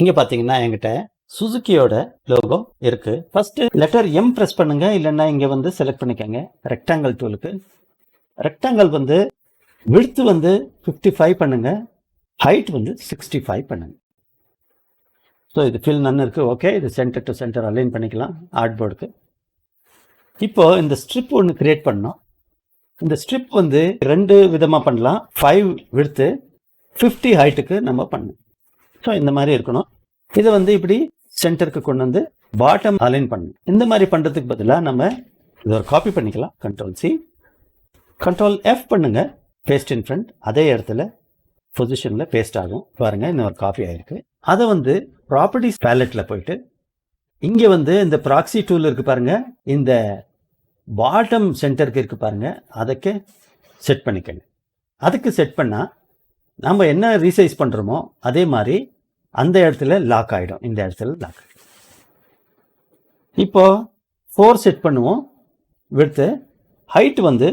இங்க பாத்தீங்கன்னா என்கிட்ட சுசுகியோட லோகோ இருக்கு. ஃபர்ஸ்ட் லெட்டர் எம் பிரஸ் பண்ணுங்க, இல்லைன்னா இங்க வந்து செலக்ட் பண்ணிக்கோங்க ரெக்டாங்கிள் டூலுக்கு. ரெக்டாங்கிள் வந்து விட்த் வந்து 55 பண்ணுங்க, ஹைட் வந்து 65 பண்ணுங்க. ஸோ இது ஃபில் நன்னு இருக்கு. ஓகே, இது சென்டர் டு சென்டர் அலைன் பண்ணிக்கலாம் ஆர்ட் போர்டுக்கு. இப்போ இந்த ஸ்ட்ரிப் ஒன்று கிரியேட் பண்ணோம். இந்த ஸ்ட்ரிப் வந்து 2 விதமா பண்ணலாம். 5 விட்த் 50 ஹைட்டுக்கு நம்ம பண்ணணும். ஸோ இந்த மாதிரி இருக்கணும். இதை வந்து இப்படி சென்டருக்கு கொண்டு வந்து பாட்டம் அலைன் பண்ணணும். இந்த மாதிரி பண்றதுக்கு பதிலாக நம்ம இதை ஒரு காப்பி பண்ணிக்கலாம். Ctrl+C, Ctrl+F பண்ணுங்க, பேஸ்ட் இன் ஃப்ரண்ட். அதே இடத்துல பொசிஷன்ல பேஸ்ட் ஆகும். பாருங்க, இன்னொரு காப்பி ஆயிருக்கு. அதை வந்து ப்ராப்பர்ட்டிஸ் பேலட்ல போயிட்டு இங்க வந்து இந்த ப்ராக்ஸி டூல் இருக்கு பாருங்க, இந்த பாட்டம் சென்டருக்கு இருக்கு பாருங்க, அதுக்கு செட் பண்ணிக்கங்க. அதுக்கு செட் பண்ணா நம்ம என்ன ரீசைஸ் பண்றோமோ அதே மாதிரி அந்த இடத்துல லாக் ஆயிடும். இந்த இடத்துல லாக் ஆயிடும். இப்போ 4 செட் பண்ணுவோம். விட்த் ஹைட் வந்து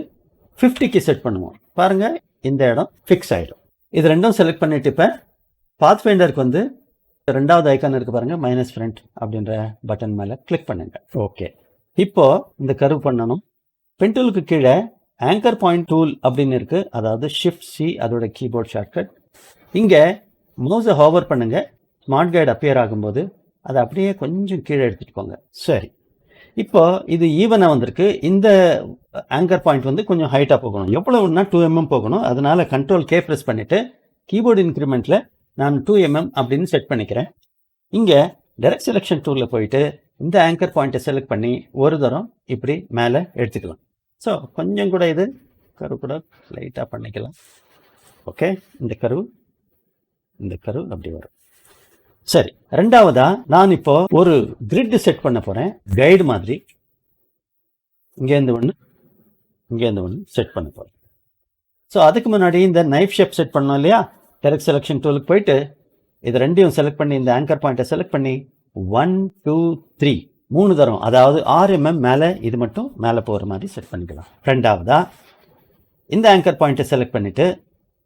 50க்கு செட் பண்ணுவோம். பாருங்க, இந்த இடம் ஃபிக்ஸ் ஆயிடும். இது ரெண்டும் செலக்ட் பண்ணிட்டு இப்ப பாத் ஃபைண்டருக்கு வந்து ரெண்டாவது ஐக்கான் இருக்கு பாருங்க, மைனஸ் ஃப்ரண்ட் அப்படின்ற பட்டன் மேல கிளிக் பண்ணுங்க. ஓகே, இப்போ இந்த கர்வ் பண்ணணும். பென் டூலுக்கு கீழே ஆங்கர் பாயிண்ட் டூல் அப்படின்னு இருக்கு, அதாவது Shift+C அதோட கீபோர்ட் ஷார்ட்கட். இங்க மவுஸை ஹோவர் பண்ணுங்க. ஸ்மார்ட் கைடு அப்பியர் ஆகும்போது அதை அப்படியே கொஞ்சம் கீழே எடுத்துட்டு போங்க. சரி, இப்போ இது ஈவனா வந்திருக்கு. இந்த ஆங்கர் பாயிண்ட் வந்து கொஞ்சம் ஹைட்டா போகணும். எவ்வளவுன்னா 2 mm போகணும். அதனால Ctrl+K பிரஸ் பண்ணிட்டு கீபோர்டு இன்க்ரிமெண்ட்ல நான் 2 mm அப்படின்னு செட் பண்ணிக்கிறேன். இங்க டைரக்ட் செலெக்ஷன் டூல்ல போயிட்டு இந்த ஆங்கர் பாயிண்ட்டை செலக்ட் பண்ணி ஒரு தரம் இப்படி மேலே எடுத்துக்கலாம். ஸோ கொஞ்சம் கூட இது கர்வ் கூட லைட்டாக பண்ணிக்கலாம். ஓகே, இந்த கர்வ் அப்படி வரும். சரி, ரெண்டாவதா நான் இப்போ ஒரு கிரிட் செட் பண்ண போறேன். கைடு மாதிரி இங்கேருந்து ஒன்று செட் பண்ண போறேன். ஸோ அதுக்கு முன்னாடி இந்த நைஃப் ஷேப் செட் பண்ணோம் இல்லையா, டைரக்ட் செலெக்ஷன் டூலுக்கு போயிட்டு இது ரெண்டையும் செலக்ட் பண்ணி இந்த ஆங்கர் பாயிண்ட்டை செலக்ட் பண்ணி 1 2 3 3 தரம், அதாவது 6 mm மேலே இது மட்டும் மேலே போகிற மாதிரி செட் பண்ணிக்கலாம். ரெண்டாவதா இந்த ஆங்கர் பாயிண்ட்டை செலக்ட் பண்ணிட்டு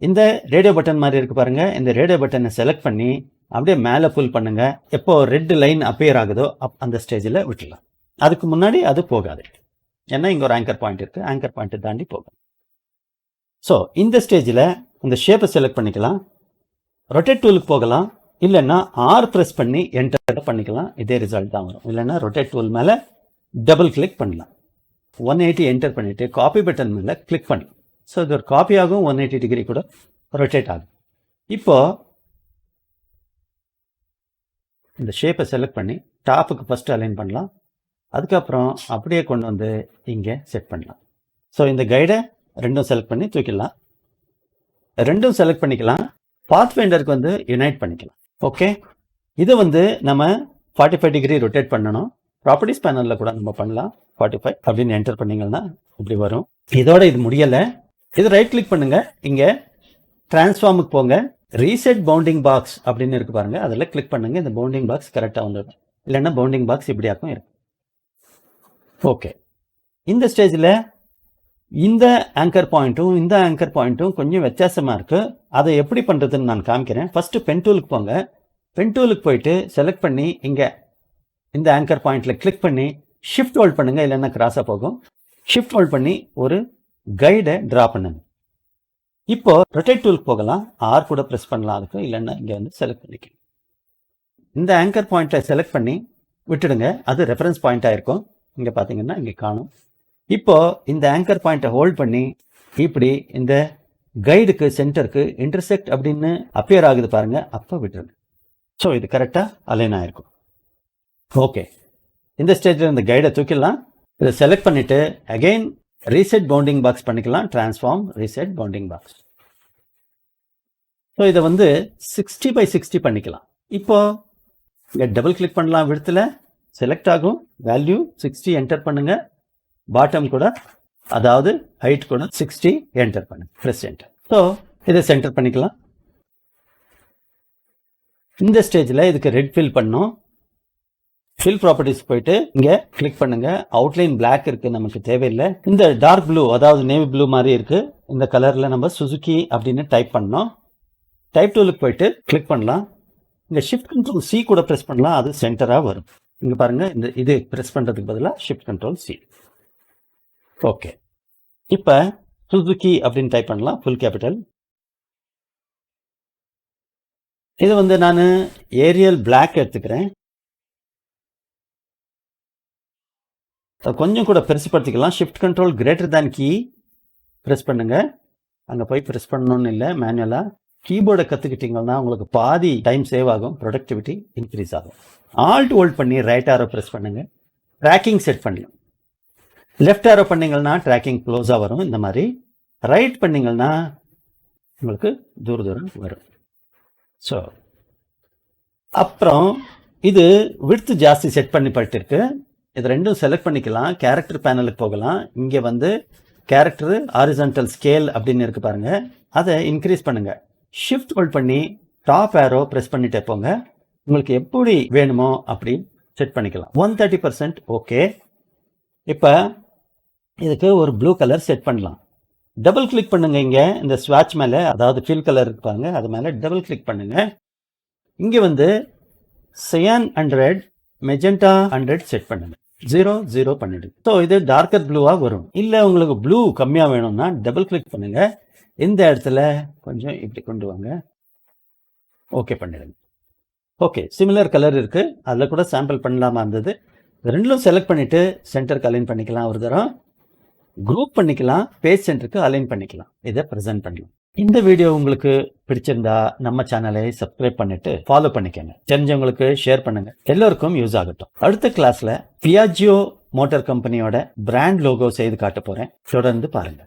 இந்த ரேடியோ பட்டன் மாதிரி இருக்கு பாருங்க, இந்த ரேடியோ பட்டனை செலக்ட் பண்ணி அப்படியே மேலே புல் பண்ணுங்க. எப்போ ரெட் லைன் அப்பியர் ஆகுதோ அந்த ஸ்டேஜில் விட்டுலாம். அதுக்கு முன்னாடி அது போகாது, ஏன்னா இங்கே ஒரு ஆங்கர் பாயிண்ட் இருக்கு. ஆங்கர் பாயிண்ட்டை தாண்டி போகும். ஸோ இந்த ஸ்டேஜில் இந்த ஷேப்பை செலக்ட் பண்ணிக்கலாம். ரொட்டேட் டூலுக்கு போகலாம், இல்லைன்னா R ப்ரெஸ் பண்ணி என்டர் பண்ணிக்கலாம். இதே ரிசல்ட் தான் வரும். இல்லைன்னா ரொட்டேட் டூல் மேலே டபுள் கிளிக் பண்ணலாம். 180 என்டர் பண்ணிட்டு காப்பி பட்டன் மேலே கிளிக் பண்ணலாம். ஸோ இது ஒரு காப்பி ஆகும், 180 டிகிரி கூட ரொட்டேட் ஆகும். இப்போ இந்த ஷேப்பை செலக்ட் பண்ணி டாப்புக்கு ஃபர்ஸ்ட் அலைன் பண்ணலாம். அதுக்கப்புறம் அப்படியே கொண்டு வந்து இங்கே செட் பண்ணலாம். ஸோ இந்த கைடை ரெண்டும் செலக்ட் பண்ணி தூக்கிடலாம். ரெண்டும் செலக்ட் பண்ணிக்கலாம். பாத் ஃபைண்டருக்கு வந்து யுனைட் பண்ணிக்கலாம். ஓகே, இதை வந்து நம்ம 45 டிகிரி ரொட்டேட் பண்ணணும். ப்ராப்பர்ட்டிஸ் பேனலில் கூட நம்ம பண்ணலாம். 45 அப்படின்னு என்டர் பண்ணிங்கன்னா இப்படி வரும். இதோட இது முடியலை. இது ரைட் கிளிக் பண்ணுங்க, இங்கே டிரான்ஸ்ஃபார்முக்கு போங்க. ரீசெட் பவுண்டிங் பாக்ஸ் அப்படின்னு இருக்கு பாருங்க, அதில் கிளிக் பண்ணுங்க. இந்த பவுண்டிங் பாக்ஸ் கரெக்டாக வந்துடும். இல்லைன்னா பவுண்டிங் பாக்ஸ் இப்படியாக்கும் இருக்கும். ஓகே, இந்த ஸ்டேஜில் இந்த ஆங்கர் பாயிண்ட்டும் இந்த ஆங்கர் பாயிண்ட்டும் கொஞ்சம் வித்தியாசமாக இருக்கு. அதை எப்படி பண்ணுறதுன்னு நான் காமிக்கிறேன். ஃபர்ஸ்ட் பென் டூலுக்கு போங்க. பென் டூலுக்கு போயிட்டு செலக்ட் பண்ணி இங்கே இந்த ஆங்கர் பாயிண்ட்ல கிளிக் பண்ணி ஷிஃப்ட் ஹோல்ட் பண்ணுங்க, இல்லைன்னா கிராஸாக போகும். ஷிஃப்ட் ஹோல்ட் பண்ணி ஒரு கைடை ட்ரா பண்ணுங்க. இப்போ ரொட்டேட் டூலுக்கு போகலாம். R கூட ப்ரெஸ் பண்ணலாம் அதுக்கு, இல்லைன்னா இங்கே வந்து செலக்ட் பண்ணிக்கலாம். இந்த ஆங்கர் பாயிண்ட்டை செலக்ட் பண்ணி விட்டுடுங்க, அது ரெஃபரன்ஸ் பாயிண்டாக இருக்கும். இங்கே பார்த்தீங்கன்னா இங்கே காணும். இப்போ இந்த ஆங்கர் பாயிண்ட்டை ஹோல்ட் பண்ணி இப்படி இந்த கைடுக்கு சென்டருக்கு இன்டர்செக்ட் அப்படின்னு அப்பியர் ஆகுது பாருங்க, அப்போ விட்டுருங்க. ஸோ இது கரெக்டாக அலைன் ஆயிருக்கும். ஓகே, இந்த ஸ்டேஜில் இந்த கைடை தூக்கிடலாம். இதை செலக்ட் பண்ணிட்டு அகெயின் ரீசெட் பவுண்டிங் பாக்ஸ் பண்ணிக்கலாம். Transform reset bounding box. So இதை வந்து 60x60 பண்ணிக்கலாம். இப்போ இங்கே டபுள் கிளிக் பண்ணலாம். விடத்தில் செலக்ட் ஆகும். வேல்யூ 60 என்டர் பண்ணுங்க. பாட்டம் கூட, அதாவது ஹைட் கூட 60 என்டர் பண்ணுங்க. Press enter. ஸோ இதை சென்டர் பண்ணிக்கலாம். இந்த ஸ்டேஜில் இதுக்கு ரெட் ஃபில் பண்ணோம். ஃபில் ப்ராப்பர்ட்டிஸ் போயிட்டு இங்கே கிளிக் பண்ணுங்க. அவுட்லைன் பிளாக் இருக்கு, நமக்கு தேவையில்லை. இந்த டார்க் ப்ளூ, அதாவது நேவி ப்ளூ மாதிரி இருக்கு, இந்த கலர்ல நம்ம சுசுகி அப்படின்னு டைப் பண்ணோம். டைப் டூலுக்கு போயிட்டு கிளிக் பண்ணலாம். இங்கே ஷிஃப்ட் கண்ட்ரோல் சி கூட ப்ரெஸ் பண்ணலாம், அது சென்டராக வரும். இங்கே பாருங்கள், இந்த இது ப்ரெஸ் பண்ணுறதுக்கு பதிலாக ஷிஃப்ட் கண்ட்ரோல் சி. ஓகே, இப்போ சுசுகி அப்படின்னு டைப் பண்ணலாம், ஃபுல் கேபிட்டல். இது வந்து நான் ஏரியல் பிளாக் எடுத்துக்கிறேன். கொஞ்சம் கூட பெருசுப்படுத்திக்கலாம். Shift control greater than key press பண்ணுங்க. அங்கே போய் ப்ரெஸ் பண்ணணும்னு இல்லை, மேனுவலாக கீபோர்டை கற்றுக்கிட்டிங்கன்னா உங்களுக்கு பாதி டைம் சேவ் ஆகும், ப்ரொடக்டிவிட்டி இன்க்ரீஸ் ஆகும். ஆல்ட் ஹோல்ட் பண்ணி ரைட் ஆரோ ப்ரெஸ் பண்ணுங்க. ட்ராக்கிங் செட் பண்ணலாம். லெஃப்ட் ஆரோ பண்ணிங்கன்னா ட்ராக்கிங் க்ளோஸாக வரும். இந்த மாதிரி ரைட் பண்ணிங்கன்னா உங்களுக்கு தூரம் வரும். ஸோ அப்புறம் இது விட்த் ஜாஸ்தி செட் பண்ணி பட்டிருக்கு. இது ரெண்டும் செலக்ட் பண்ணிக்கலாம். கேரக்டர் பேனலுக்கு போகலாம். இங்கே வந்து கேரக்டர் ஹாரிசான்டல் ஸ்கேல் அப்படின்னு இருக்கு பாருங்க, அதை இன்க்ரீஸ் பண்ணுங்க. ஷிஃப்ட் ஹோல்ட் பண்ணி டாப் ஆரோ ப்ரெஸ் பண்ணிட்டே போங்க. உங்களுக்கு எப்படி வேணுமோ அப்படி செட் பண்ணிக்கலாம். 130% ஓகே. இப்போ இதுக்கு ஒரு ப்ளூ கலர் செட் பண்ணலாம். டபுள் கிளிக் பண்ணுங்க. இங்கே இந்த ஸ்வாட்ச் மேலே, அதாவது ஃபில் கலர் இருப்பாங்க, அது மேலே டபுள் கிளிக் பண்ணுங்க. இங்கே வந்து சயான் 100 மெஜெண்டா 100 செட் பண்ணுங்க. 0 பண்ணிடுங்க. ஸோ இது டார்க்கர் ப்ளூவாக வரும். இல்லை உங்களுக்கு ப்ளூ கம்மியாக வேணும்னா டபுள் கிளிக் பண்ணுங்க. இந்த இடத்துல கொஞ்சம் இப்படி கொண்டு வாங்க. ஓகே பண்ணிடுங்க. ஓகே, சிமிலர் கலர் இருக்கு, அதில் கூட சாம்பிள் பண்ணலாமா இருந்தது. ரெண்டும் செலக்ட் பண்ணிட்டு சென்டருக்கு அலைன் பண்ணிக்கலாம். ஒரு தரம் குரூப் பண்ணிக்கலாம், பேஜ் சென்டருக்கு அலைன் பண்ணிக்கலாம். இதை ப்ரெசென்ட் பண்ணலாம். இந்த வீடியோ உங்களுக்கு பிடிச்சிருந்தா நம்ம சேனலை சப்ஸ்கிரைப் பண்ணிட்டு ஃபாலோ பண்ணிக்கோங்க. தெரிஞ்சவங்களுக்கு ஷேர் பண்ணுங்க. எல்லோருக்கும் யூஸ் ஆகட்டும். அடுத்த கிளாஸ்ல பியாஜியோ மோட்டார் கம்பெனியோட பிராண்ட் லோகோ செய்து காட்ட போறேன். தொடர்ந்து பாருங்க.